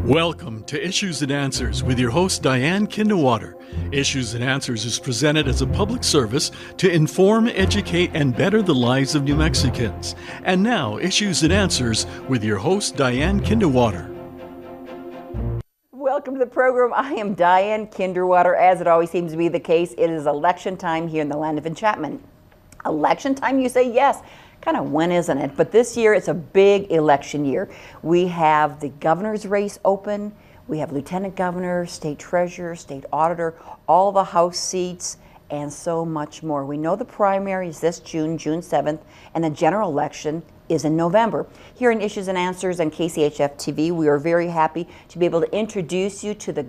Welcome to Issues and Answers with your host Diane Kinderwater. Issues and Answers is presented as a public service to inform, educate, and better the lives of New Mexicans. And now, Issues and Answers with your host Diane Kinderwater. Welcome to the program. I am Diane Kinderwater. As it always seems to be the case, it is election time here in the land of enchantment. Election time, you say? Yes. Kind of when, isn't it? But this year it's a big election year. We have the governor's race open. We have lieutenant governor, state treasurer, state auditor, all the House seats, and so much more. We know the primary is this June 7th, and the general election is in November. Here in Issues and Answers on KCHF TV, we are very happy to be able to introduce you to the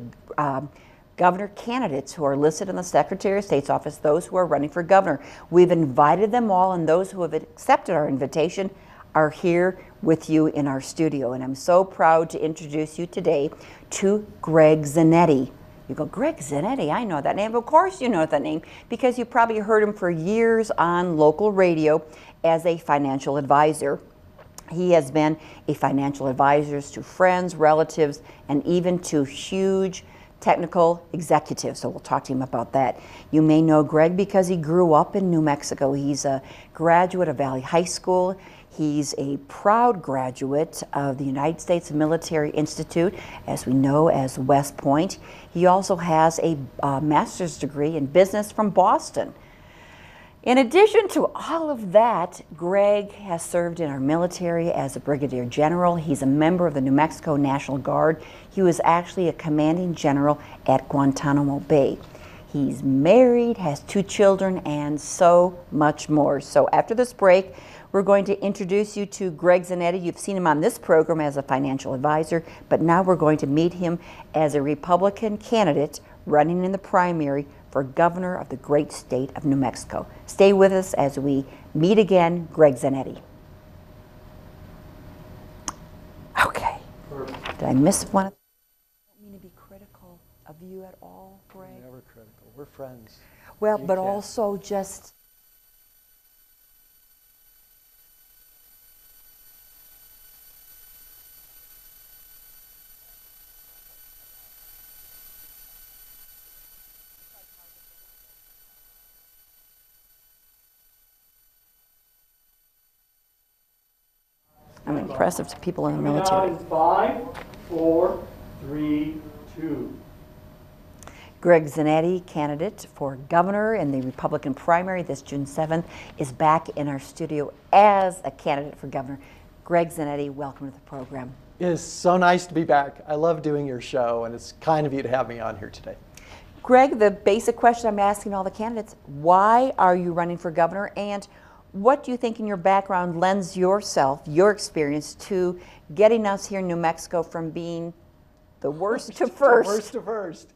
governor candidates who are listed in the Secretary of State's office, those who are running for governor. We've invited them all, and those who have accepted our invitation are here with you in our studio. And I'm so proud to introduce you today to Greg Zanitti. You go, Greg Zanitti, I know that name. Of course you know that name, because you probably heard him for years on local radio as a financial advisor. He has been a financial advisor to friends, relatives, and even to huge technical executive, so we'll talk to him about that. You may know Greg because he grew up in New Mexico. He's a graduate of Valley High School. He's a proud graduate of the United States Military Institute, as we know as West Point. He also has a master's degree in business from Boston. In addition to all of that, Greg has served in our military as a brigadier general. He's a member of the New Mexico National Guard. He was actually a commanding general at Guantanamo Bay. He's married, has 2 children, and so much more. So after this break, we're going to introduce you to Greg Zanitti. You've seen him on this program as a financial advisor, but now we're going to meet him as a Republican candidate running in the primary for governor of the great state of New Mexico. Stay with us as we meet again Greg Zanitti. Okay. Did I miss one? I don't mean to be critical of you at all, Greg. We're never critical. We're friends. Well, but also just I'm impressive to people in the military. In 5, 4, 3, 2. Greg Zanitti, candidate for governor in the Republican primary this June 7th, is back in our studio as a candidate for governor. Greg Zanitti, welcome to the program. It is so nice to be back. I love doing your show, and it's kind of you to have me on here today. Greg, the basic question I'm asking all the candidates, why are you running for governor, and what do you think in your background lends yourself, your experience, to getting us here in New Mexico from being the worst to first? Worst to first.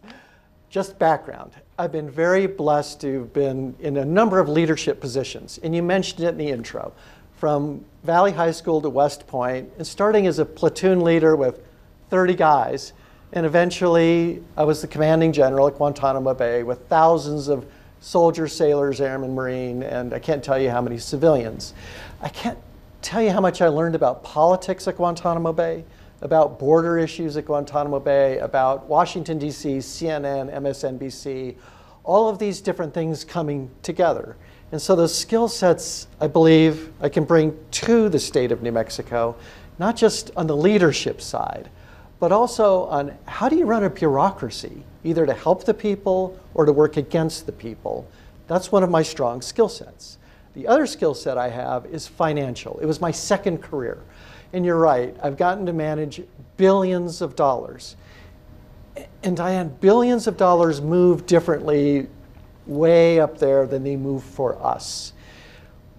Just background. I've been very blessed to have been in a number of leadership positions, and you mentioned it in the intro, from Valley High School to West Point, and starting as a platoon leader with 30 guys, and eventually I was the commanding general at Guantanamo Bay with thousands of soldiers, sailors, airmen, Marine, and I can't tell you how many civilians. I can't tell you how much I learned about politics at Guantanamo Bay, about border issues at Guantanamo Bay, about Washington, D.C., CNN, MSNBC, all of these different things coming together. And so those skill sets, I believe, I can bring to the state of New Mexico, not just on the leadership side, but also on how do you run a bureaucracy, either to help the people or to work against the people. That's one of my strong skill sets. The other skill set I have is financial. It was my second career. And you're right, I've gotten to manage billions of dollars. And Diane, billions of dollars move differently way up there than they move for us.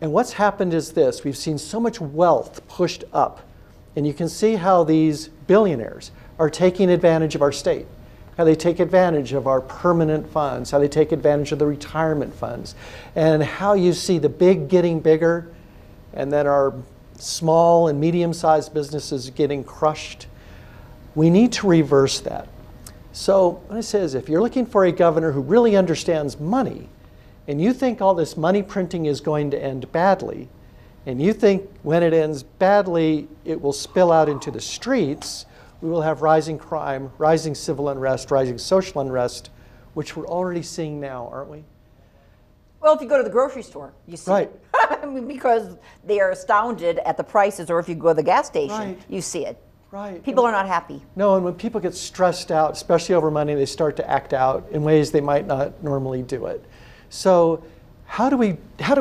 And what's happened is this: we've seen so much wealth pushed up. And you can see how these billionaires are taking advantage of our state, how they take advantage of our permanent funds, how they take advantage of the retirement funds, and how you see the big getting bigger, and then our small and medium-sized businesses getting crushed. We need to reverse that. So what I say is, if you're looking for a governor who really understands money, and you think all this money printing is going to end badly, and you think when it ends badly, it will spill out into the streets, we will have rising crime, rising civil unrest, rising social unrest, which we're already seeing now, aren't we? Well, if you go to the grocery store, you see Right. it. I mean, because they are astounded at the prices, or if you go to the gas station, Right. you see it. Right. People are not happy. No, and when people get stressed out, especially over money, they start to act out in ways they might not normally do it. So how do we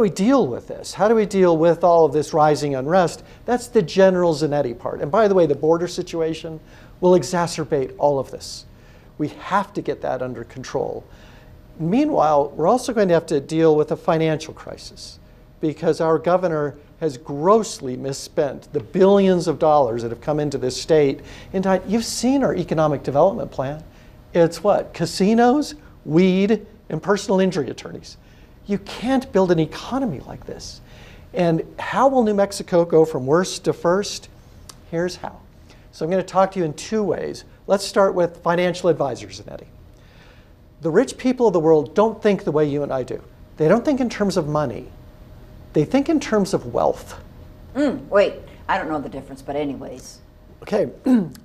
deal with this? How do we deal with all of this rising unrest? That's the general Zanitti part. And by the way, the border situation will exacerbate all of this. We have to get that under control. Meanwhile, we're also going to have to deal with a financial crisis because our governor has grossly misspent the billions of dollars that have come into this state. And you've seen our economic development plan. It's what? Casinos, weed, and personal injury attorneys. You can't build an economy like this. And how will New Mexico go from worst to first? Here's how. So I'm going to talk to you in two ways. Let's start with financial advisors, Zanitti. The rich people of the world don't think the way you and I do. They don't think in terms of money. They think in terms of wealth. Wait, I don't know the difference, but anyways. Okay,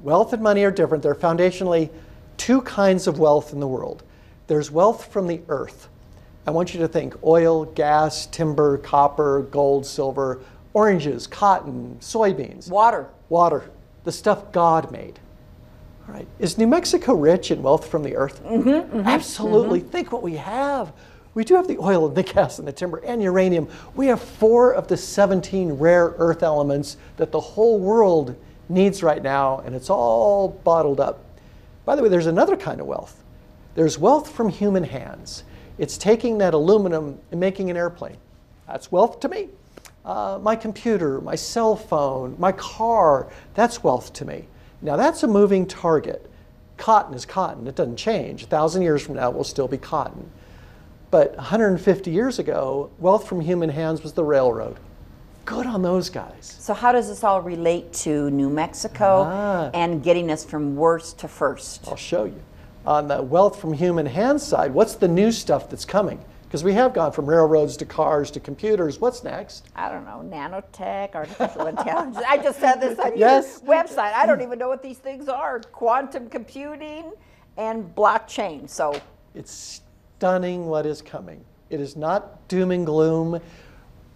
wealth and money are different. There are foundationally two kinds of wealth in the world. There's wealth from the earth. I want you to think oil, gas, timber, copper, gold, silver, oranges, cotton, soybeans. Water. Water, the stuff God made. All right. Is New Mexico rich in wealth from the earth? Absolutely. Think what we have. We do have the oil and the gas and the timber and uranium. We have 4 of the 17 rare earth elements that the whole world needs right now, and it's all bottled up. By the way, there's another kind of wealth. There's wealth from human hands. It's taking that aluminum and making an airplane. That's wealth to me. My computer, my cell phone, my car, that's wealth to me. Now that's a moving target. Cotton is cotton. It doesn't change. 1,000 years from now, it will still be cotton. But 150 years ago, wealth from human hands was the railroad. Good on those guys. So how does this all relate to New Mexico and getting us from worst to first? I'll show you. On the wealth from human hands side, what's the new stuff that's coming? Because we have gone from railroads to cars to computers. What's next? I don't know, nanotech, artificial intelligence. I just said this on Yes. your website. I don't even know what these things are. Quantum computing and blockchain. So It's stunning what is coming. It is not doom and gloom.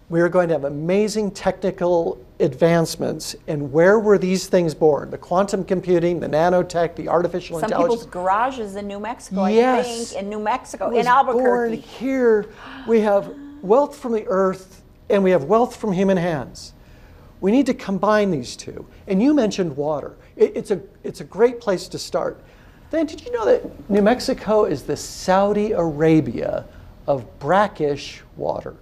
We're going to have amazing technical advancements. And where were these things born? The quantum computing, the nanotech, the artificial some intelligence. people's garages in New Mexico, Yes. I think, in New Mexico, It was in Albuquerque. born here. We have wealth from the earth and we have wealth from human hands. We need to combine these two. And you mentioned water. It's a great place to start. Then did you know that New Mexico is the Saudi Arabia of brackish water?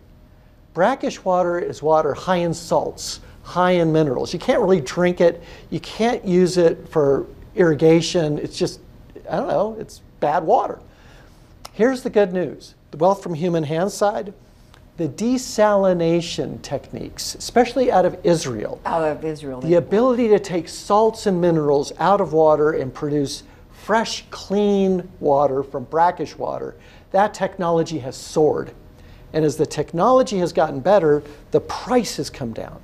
Brackish water is water high in salts, high in minerals. You can't really drink it. You can't use it for irrigation. It's just, I don't know, it's bad water. Here's the good news. The wealth from human hands side, the desalination techniques, especially out of Israel. Out of Israel. The ability to take salts and minerals out of water and produce fresh, clean water from brackish water, that technology has soared. And as the technology has gotten better, the price has come down.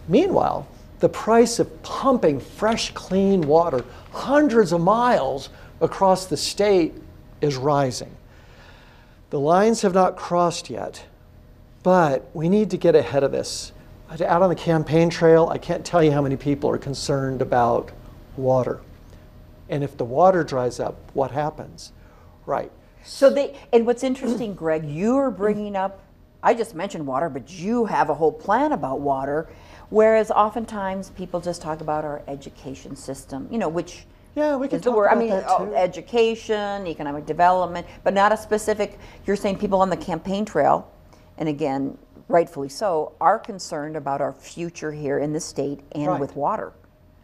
Meanwhile, the price of pumping fresh, clean water hundreds of miles across the state is rising. The lines have not crossed yet, but we need to get ahead of this. Out on the campaign trail, I can't tell you how many people are concerned about water. And if the water dries up, what happens? Right. And what's interesting, Greg, you're bringing up, I just mentioned water, but you have a whole plan about water, whereas oftentimes people just talk about our education system, which Yeah, we can is the talk word. about that too. Education, economic development, but not a specific, you're saying people on the campaign trail, and again, rightfully so, are concerned about our future here in the state and Right. with water.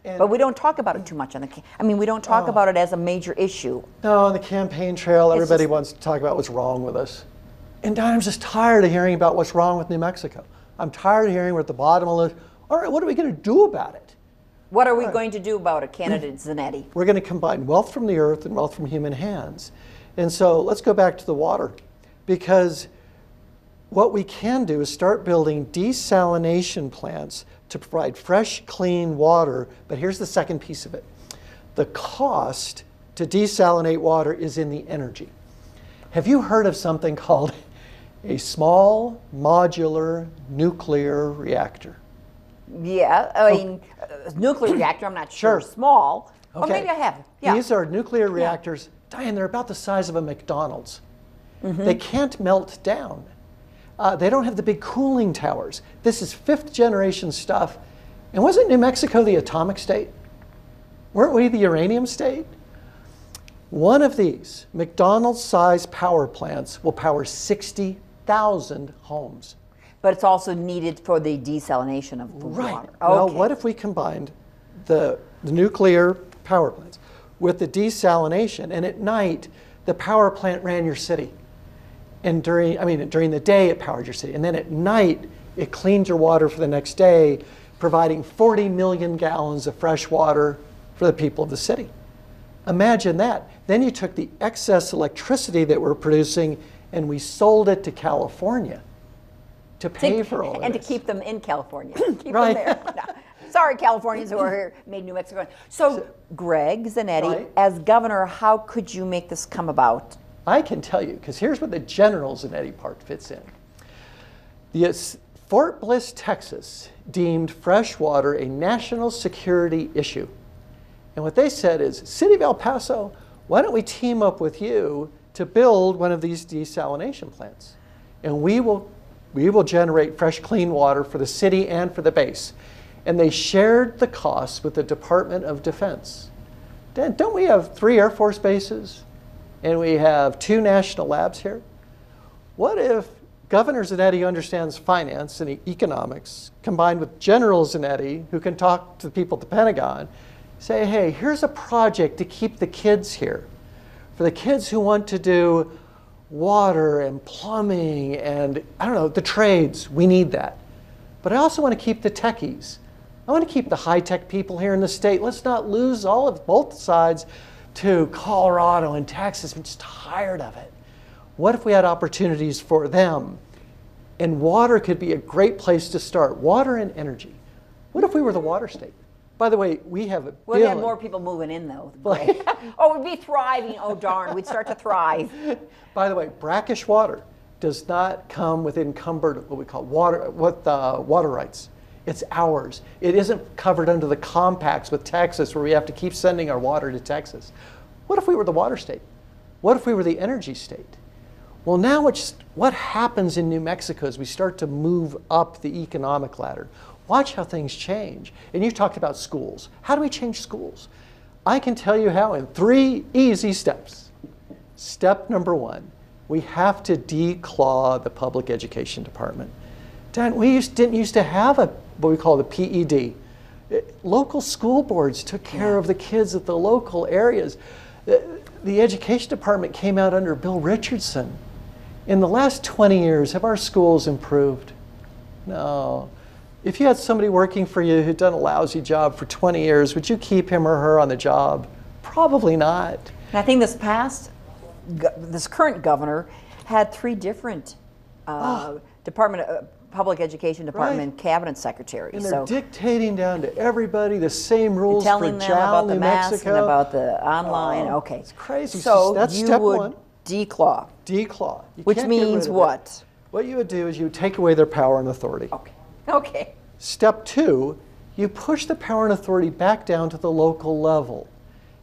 And- But we don't talk about it too much we don't talk about it as a major issue. No, on the campaign trail, everybody just- wants to talk about what's wrong with us. And I'm just tired of hearing about what's wrong with New Mexico. I'm tired of hearing we're at the bottom of the list. All right, what are we going to do about it? What are we going to do about it, candidate Zanitti? We're going to combine wealth from the earth and wealth from human hands. And so let's go back to the water, because what we can do is start building desalination plants to provide fresh, clean water. But here's the second piece of it. the cost to desalinate water is in the energy. Have you heard of something called a small modular nuclear reactor? Yeah, I mean, nuclear reactor, I'm not sure. Sure. Small. Or Okay. maybe I have. Yeah. These are nuclear reactors. Diane, they're about the size of a McDonald's. They can't melt down. They don't have the big cooling towers. This is 5th generation stuff. And wasn't New Mexico the atomic state? Weren't we the uranium state? One of these McDonald's-sized power plants will power 60,000 homes. But it's also needed for the desalination of the water. Well, Okay. what if we combined the nuclear power plants with the desalination, and at night the power plant ran your city, and during the day it powered your city, and then at night it cleaned your water for the next day, providing 40 million gallons of fresh water for the people of the city. Imagine that. Then you took the excess electricity that we're producing and we sold it to California to pay for all of and to this. keep them in California. Keep Right. them there. No. Sorry, Californians who are here, made New Mexico. So, Greg Zanetti, Right. as governor, how could you make this come about? I can tell you, because here's where the General Zanetti part fits in. Fort Bliss, Texas, deemed fresh water a national security issue. And what they said is, City of El Paso, why don't we team up with you to build one of these desalination plants? And we will generate fresh, clean water for the city and for the base. And they shared the costs with the Department of Defense. Dan, don't we have 3 Air Force bases? And we have 2 national labs here? What if Governor Zanetti understands finance and economics, combined with General Zanetti, who can talk to the people at the Pentagon, say, hey, here's a project to keep the kids here. For the kids who want to do water and plumbing and, I don't know, the trades, we need that. But I also want to keep the techies. I want to keep the high-tech people here in the state. Let's not lose both sides to Colorado and Texas. I'm just tired of it. What if we had opportunities for them? And water could be a great place to start. Water and energy. What if we were the water state? By the way, we have a We'd have more people moving in, though. Greg. Oh, we'd be thriving. Oh, darn. We'd start to thrive. By the way, brackish water does not come with encumbered, what we call water rights. It's ours. It isn't covered under the compacts with Texas where we have to keep sending our water to Texas. What if we were the water state? What if we were the energy state? Well, now what happens in New Mexico as we start to move up the economic ladder? Watch how things change. And you talked about schools. How do we change schools? I can tell you how in 3 easy steps. Step number 1, we have to declaw the public education department. Dan, we didn't used to have what we call the PED. Local school boards took care of the kids at the local areas. The education department came out under Bill Richardson. In the last 20 years, have our schools improved? No. If you had somebody working for you who'd done a lousy job for 20 years, would you keep him or her on the job? Probably not. And I think this current governor had 3 different public education department cabinet secretaries. And they're dictating down to everybody the same rules for telling them about the New masks Mexico. and about the online. Okay, it's crazy. So that's you step would 1. declaw, Declaw. You which can't get rid means of it. what? What you would do is you would take away their power and authority. Okay. Step 2, you push the power and authority back down to the local level.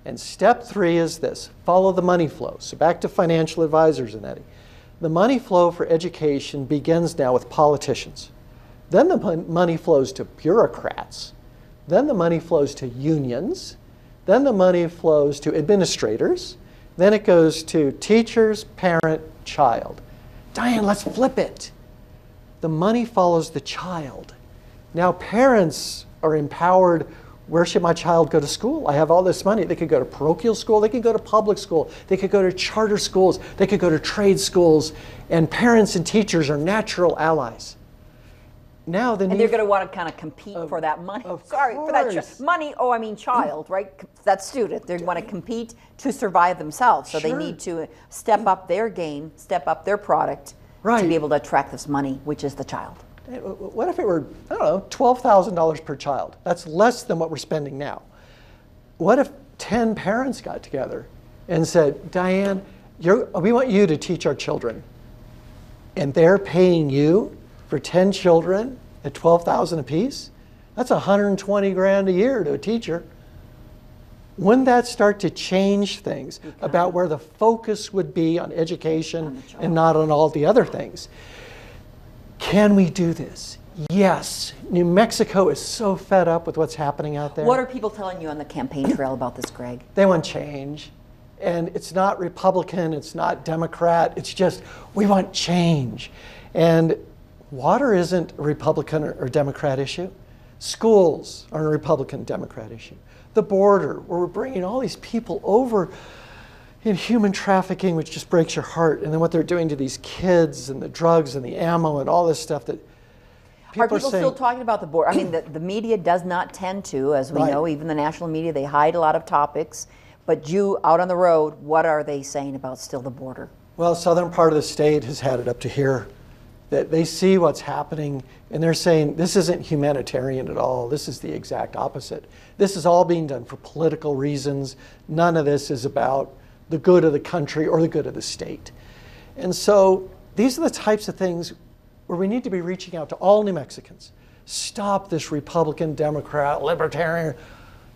And step 3 is this, follow the money flow. So back to financial advisors, Zanetti. The money flow for education begins now with politicians. Then the money flows to bureaucrats. Then the money flows to unions. Then the money flows to administrators. Then it goes to teachers, parent, child. Diane, let's flip it. The money follows the child. Now parents are empowered. Where should my child go to school? I have all this money. They could go to parochial school. They could go to public school. They could go to charter schools. They could go to trade schools. And parents and teachers are natural allies. Now the And they're going to want to kind of compete for that money. Sorry, for that money. Oh, I mean child, right? That student. They want to compete to survive themselves. So they need to step up their game, step up their product to be able to attract this money, which is the child. What if it were, I don't know, $12,000 per child? That's less than what we're spending now. What if 10 parents got together and said, Diane, we want you to teach our children. And they're paying you for 10 children at $12,000 apiece? That's 120 grand a year to a teacher. Wouldn't that start to change things about where the focus would be on education and not on all the other things? Can we do this? Yes. New Mexico is so fed up with what's happening out there. What are people telling you on the campaign trail about this, Greg? They want change. And it's not Republican, it's not Democrat, it's just, we want change. And water isn't a Republican or Democrat issue. Schools aren't a Republican, Democrat issue. The border, where we're bringing all these people over in human trafficking, which just breaks your heart. And then what they're doing to these kids and the drugs and the ammo and all this stuff that are people still talking about the border? I mean, the media does not tend to, as we know, even the national media, they hide a lot of topics. But you, out on the road, what are they saying about still the border? Well, southern part of the state has had it up to here. That they see what's happening, and they're saying, this isn't humanitarian at all. This is the exact opposite. This is all being done for political reasons. None of this is about the good of the country or the good of the state. And so these are the types of things where we need to be reaching out to all New Mexicans. Stop this Republican, Democrat, Libertarian.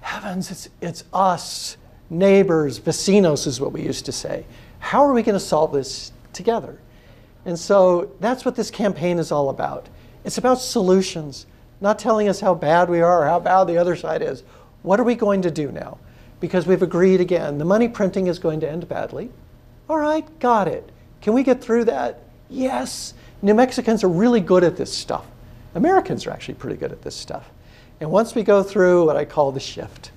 Heavens, it's us. Neighbors, vecinos is what we used to say. How are we going to solve this together? And so that's what this campaign is all about. It's about solutions, not telling us how bad we are or how bad the other side is. What are we going to do now? Because we've agreed again, the money printing is going to end badly. All right, got it. Can we get through that? Yes. New Mexicans are really good at this stuff. Americans are actually pretty good at this stuff. And once we go through what I call the shift,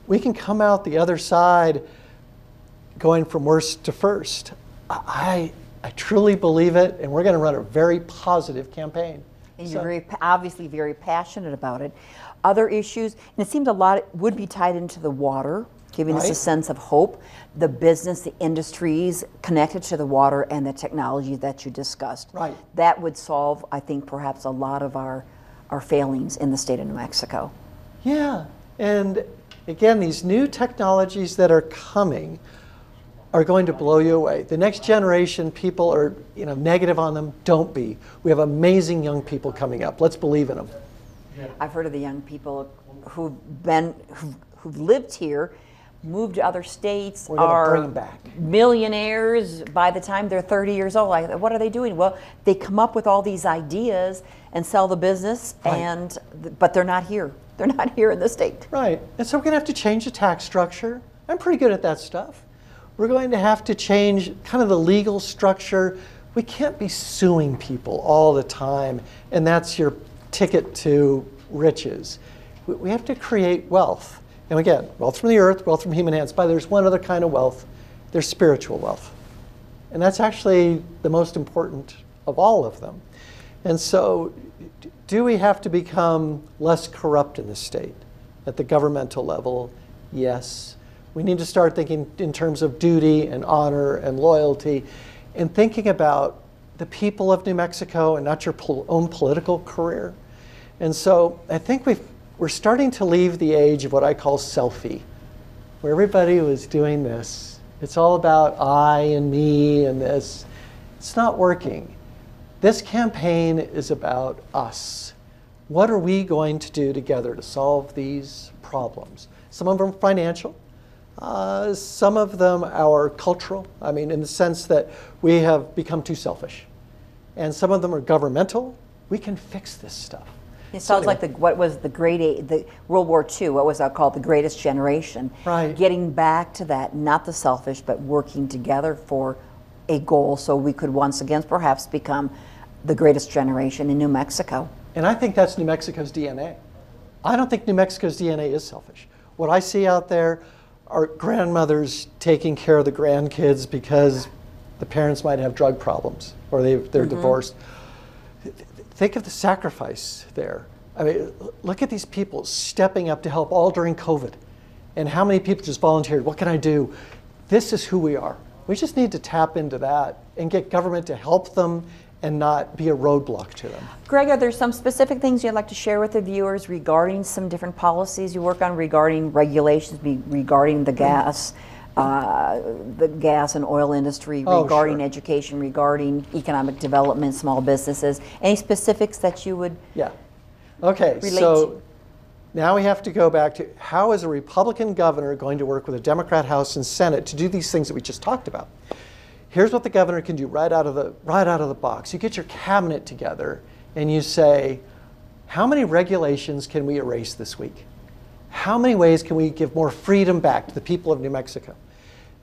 we can come out the other side going from worst to first. I truly believe it, and we're going to run a very positive campaign. And you're obviously very passionate about it. Other issues, and it seems a lot would be tied into the water, giving us a sense of hope, the business, the industries connected to the water, and the technology that you discussed. Right. That would solve, I think, perhaps a lot of our failings in the state of New Mexico. Yeah, and again, these new technologies that are coming are going to blow you away. The next generation, people are negative on them. Don't be. We have amazing young people coming up. Let's believe in them. I've heard of the young people who've lived here, moved to other states, We're going to are bring them back. Millionaires by the time they're 30 years old. What are they doing? Well, they come up with all these ideas and sell the business, but they're not here. They're not here in the state. Right. And so we're going to have to change the tax structure. I'm pretty good at that stuff. We're going to have to change kind of the legal structure. We can't be suing people all the time, and that's your ticket to riches. We have to create wealth. And again, wealth from the earth, wealth from human hands. But there's one other kind of wealth. There's spiritual wealth. And that's actually the most important of all of them. And so do we have to become less corrupt in the state at the governmental level? Yes. We need to start thinking in terms of duty and honor and loyalty and thinking about the people of New Mexico and not your own political career. And so I think we're starting to leave the age of what I call selfie, where everybody was doing this. It's all about I and me and this. It's not working. This campaign is about us. What are we going to do together to solve these problems? Some of them financial. Some of them are cultural, in the sense that we have become too selfish. And some of them are governmental. We can fix this stuff. It sounds like what was the World War II, what was that called, the greatest generation. Right. Getting back to that, not the selfish, but working together for a goal so we could once again perhaps become the greatest generation in New Mexico. And I think that's New Mexico's DNA. I don't think New Mexico's DNA is selfish. What I see out there are grandmothers taking care of the grandkids because the parents might have drug problems or they're divorced. Think of the sacrifice there. Look at these people stepping up to help all during COVID. And how many people just volunteered? What can I do? This is who we are. We just need to tap into that and get government to help them and not be a roadblock to them. Greg, are there some specific things you'd like to share with the viewers regarding some different policies you work on, regarding regulations, regarding the gas and oil industry, regarding sure. education, regarding economic development, small businesses? Any specifics that you would Okay, relate so to? now we have to go back to how is a Republican governor going to work with a Democrat House and Senate to do these things that we just talked about? Here's what the governor can do right out of the box. You get your cabinet together and you say, how many regulations can we erase this week? How many ways can we give more freedom back to the people of New Mexico?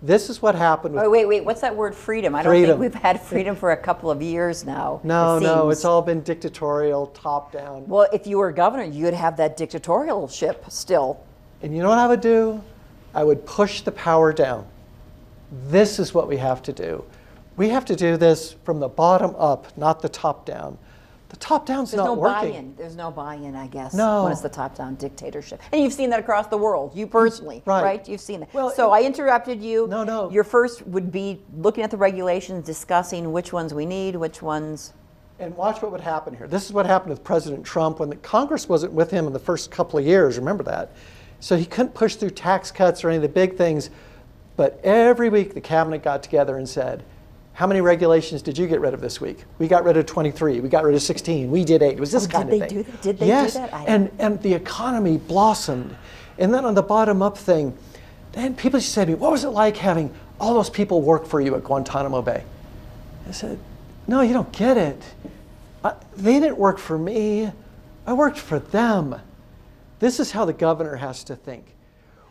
This is what happened with... Oh, wait, what's that word, freedom? I don't think we've had freedom for a couple of years now. No, it's all been dictatorial, top down. Well, if you were governor, you'd have that dictatorialship still. And you know what I would do? I would push the power down. This is what we have to do. We have to do this from the bottom up, not the top down. The top down's not working. There's no buy-in, I guess, No. when it's the top-down dictatorship. And you've seen that across the world, you personally, right? You've seen that. Well, so I interrupted you. No. Your first would be looking at the regulations, discussing which ones we need, which ones... And watch what would happen here. This is what happened with President Trump when the Congress wasn't with him in the first couple of years, remember that. So he couldn't push through tax cuts or any of the big things. But every week the cabinet got together and said, how many regulations did you get rid of this week? We got rid of 23. We got rid of 16. We did 8. It was this kind of thing. Did they yes. do that? And the economy blossomed. And then on the bottom up thing, then people said to me, what was it like having all those people work for you at Guantanamo Bay? I said, no, you don't get it. They didn't work for me. I worked for them. This is how the governor has to think.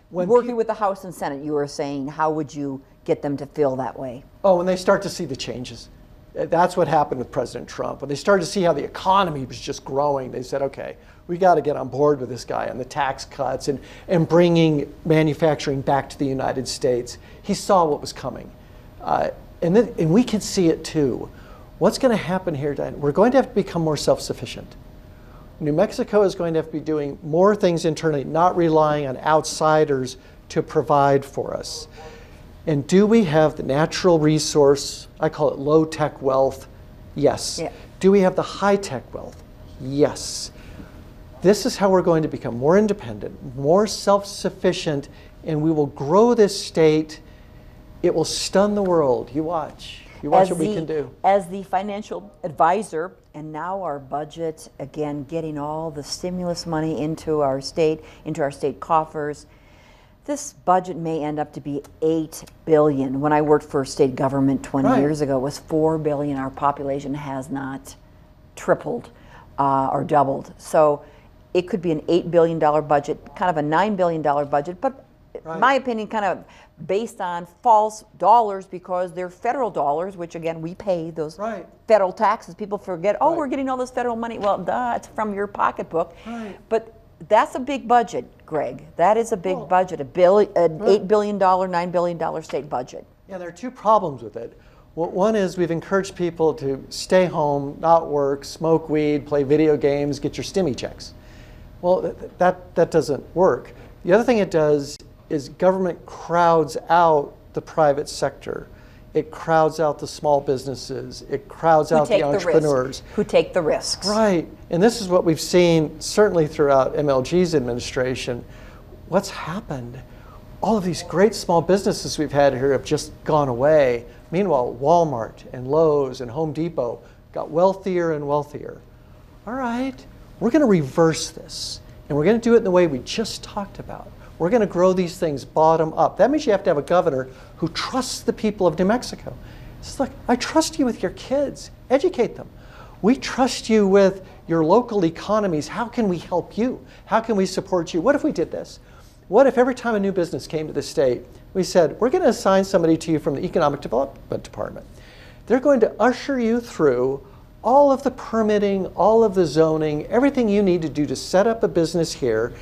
Working with the House and Senate, you were saying, how would you get them to feel that way? Oh, when they start to see the changes. That's what happened with President Trump. When they started to see how the economy was just growing, they said, okay, we got to get on board with this guy on the tax cuts and bringing manufacturing back to the United States. He saw what was coming. And we can see it too. What's going to happen here, Diane? We're going to have to become more self-sufficient. New Mexico is going to have to be doing more things internally, not relying on outsiders to provide for us. And do we have the natural resource? I call it low-tech wealth. Yes. Yeah. Do we have the high-tech wealth? Yes. This is how we're going to become more independent, more self-sufficient, and we will grow this state. It will stun the world. You watch. You watch what we can do. As the financial advisor, and now our budget, again, getting all the stimulus money into our state coffers, this budget may end up to be $8 billion. When I worked for state government 20 years ago, it was $4 billion. Our population has not tripled or doubled. So it could be an $8 billion budget, kind of a $9 billion budget, but in my opinion, kind of based on false dollars because they're federal dollars, which again, we pay those federal taxes. People forget, we're getting all this federal money. Well, duh, it's from your pocketbook. But that's a big budget, Greg. That is a big budget, an $8 billion, $9 billion state budget. Yeah, there are two problems with it. One is we've encouraged people to stay home, not work, smoke weed, play video games, get your stimmy checks. Well, that doesn't work. The other thing it does is government crowds out the private sector. It crowds out the small businesses. It crowds out the entrepreneurs. Who take the risks. Right. And this is what we've seen certainly throughout MLG's administration. What's happened? All of these great small businesses we've had here have just gone away. Meanwhile, Walmart and Lowe's and Home Depot got wealthier and wealthier. All right, we're going to reverse this. And we're going to do it in the way we just talked about. We're going to grow these things bottom up. That means you have to have a governor who trusts the people of New Mexico. It's like, I trust you with your kids. Educate them. We trust you with your local economies. How can we help you? How can we support you? What if we did this? What if every time a new business came to the state, we said, we're going to assign somebody to you from the Economic Development Department. They're going to usher you through all of the permitting, all of the zoning, everything you need to do to set up a business here.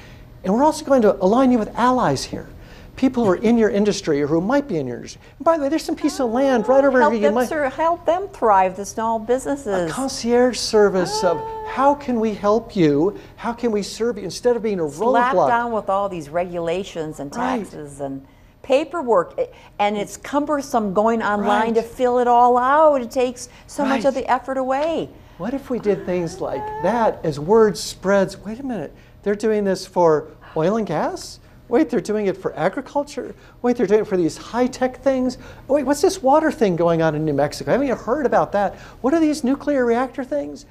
And we're also going to align you with allies here. People who are in your industry or who might be in your industry. And by the way, there's some piece of land right over here. Help them thrive, the small businesses. A concierge service of how can we help you? How can we serve you instead of being a roadblock? Slap down with all these regulations and taxes and paperwork, and it's cumbersome going online to Right. fill it all out. It takes so much of Right. the effort away. What if we did things like that as word spreads? Wait a minute, they're doing this for oil and gas? Wait, they're doing it for agriculture? Wait, they're doing it for these high-tech things? Wait, what's this water thing going on in New Mexico? I haven't even heard about that. What are these nuclear reactor things?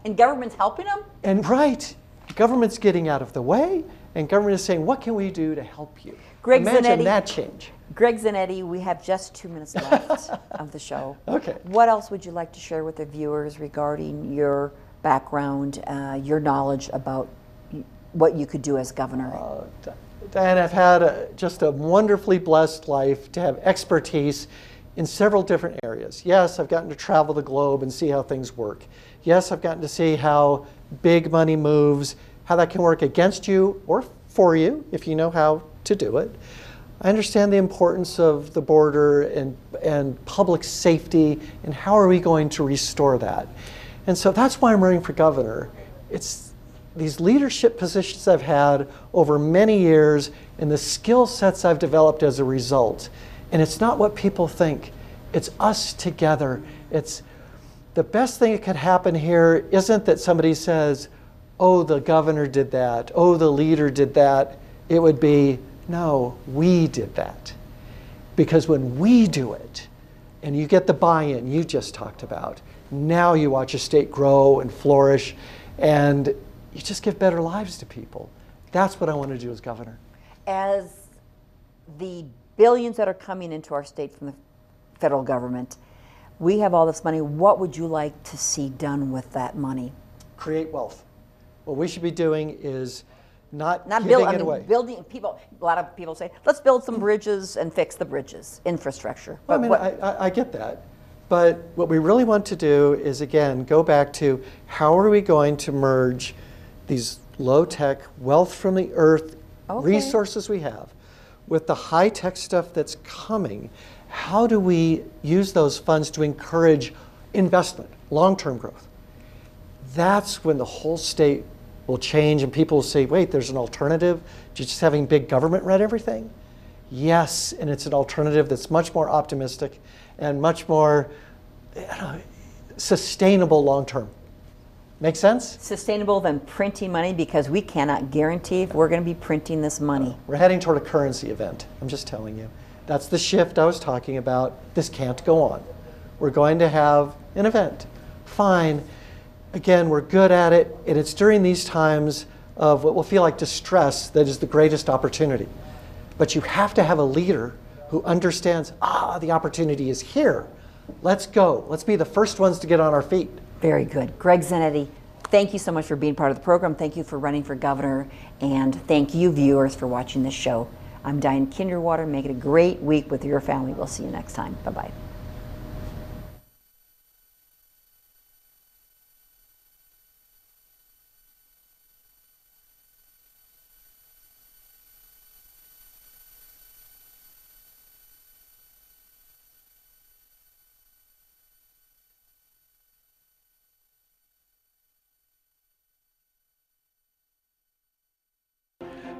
And government's helping them? And right, government's getting out of the way, and government is saying, what can we do to help you? Greg Imagine Zanetti. that change. Greg Zanetti, we have just 2 minutes left of the show. Okay. What else would you like to share with the viewers regarding your background, your knowledge about what you could do as governor? Diane, I've had just a wonderfully blessed life to have expertise in several different areas. Yes, I've gotten to travel the globe and see how things work. Yes, I've gotten to see how big money moves, how that can work against you or for you if you know how to do it. I understand the importance of the border and public safety and how are we going to restore that. And so that's why I'm running for governor. It's these leadership positions I've had over many years and the skill sets I've developed as a result. And it's not what people think. It's us together. It's the best thing that could happen here isn't that somebody says, oh, the governor did that. Oh, the leader did that. It would be, no, we did that. Because when we do it, and you get the buy-in you just talked about, now you watch a state grow and flourish, and you just give better lives to people. That's what I want to do as governor. As the billions that are coming into our state from the federal government, we have all this money. What would you like to see done with that money? Create wealth. What we should be doing is not giving build, it away. building people. A lot of people say, let's build some bridges and fix the bridges, infrastructure. Well, I mean, I get that. But what we really want to do is, again, go back to how are we going to merge these low-tech, wealth from the earth resources we have with the high-tech stuff that's coming. How do we use those funds to encourage investment, long-term growth? That's when the whole state will change and people will say, wait, there's an alternative to just having big government run everything? Yes, and it's an alternative that's much more optimistic and much more sustainable long-term. Make sense? Sustainable than printing money, because we cannot guarantee if we're going to be printing this money. We're heading toward a currency event. I'm just telling you. That's the shift I was talking about. This can't go on. We're going to have an event. Fine. Again, we're good at it, and it's during these times of what will feel like distress that is the greatest opportunity. But you have to have a leader who understands, the opportunity is here. Let's go. Let's be the first ones to get on our feet. Very good. Greg Zanetti, thank you so much for being part of the program. Thank you for running for governor, and thank you, viewers, for watching this show. I'm Diane Kinderwater. Make it a great week with your family. We'll see you next time. Bye-bye.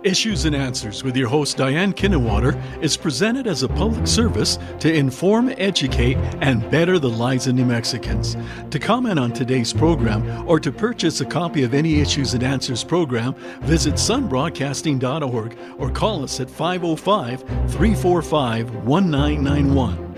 Issues and Answers with your host Diane Kinderwater is presented as a public service to inform, educate, and better the lives of New Mexicans. To comment on today's program or to purchase a copy of any Issues and Answers program, visit sunbroadcasting.org or call us at 505-345-1991.